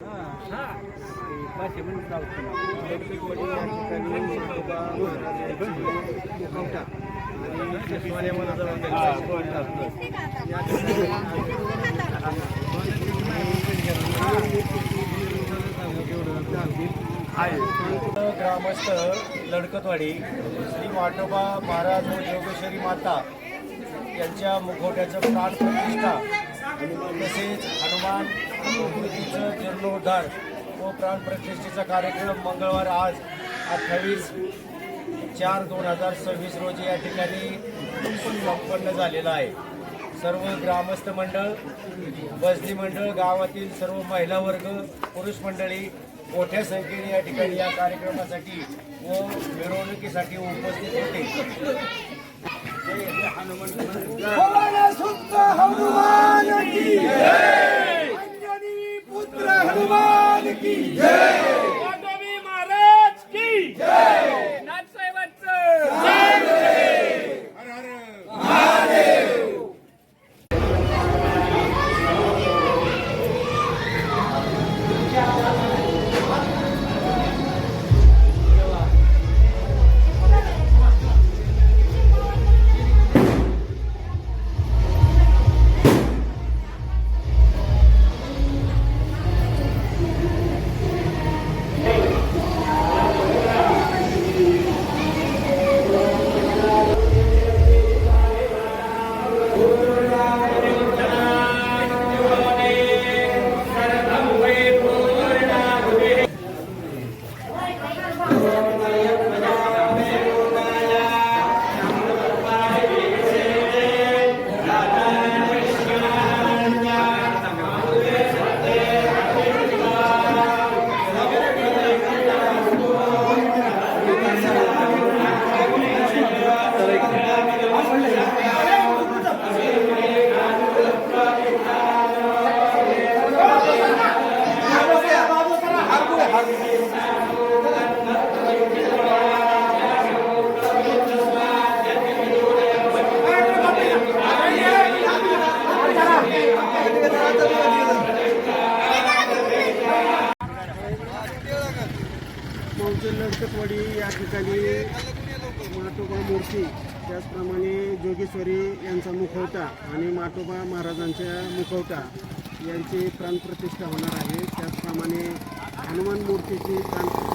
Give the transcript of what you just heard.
ग्रामस्थ लडकतवाडी श्री वाटोबा महाराज व योगेश्वरी माता यांच्या मुखवट्याचं प्राण प्रतिष्ठा तसेच हनुमान मूर्तीचं जीर्णोद्धार व प्राण प्रतिष्ठेचा कार्यक्रम मंगळवार आज 28/4/2026 रोजी या ठिकाणी संपन्न झालेला आहे। सर्व ग्रामस्थ मंडळ, बजनी मंडळ, गावातील सर्व महिला वर्ग, पुरुष मंडळी मोठ्या संख्येने या ठिकाणी या कार्यक्रमासाठी व मिरवणुकीसाठी उपस्थित होते। हनुमान की जय, वाटोबा महाराज की जय, नाथसाहेबांचं जय, हर हर महादेव। लडकतवाडी या ठिकाणी माटोबा मूर्ती, त्याचप्रमाणे जोगेश्वरी यांचा मुखवटा आणि माटोबा महाराजांच्या मुखवटा यांची प्राणप्रतिष्ठा होणार आहे। त्याचप्रमाणे हनुमान मूर्तीची प्राणप्रतिष्ठा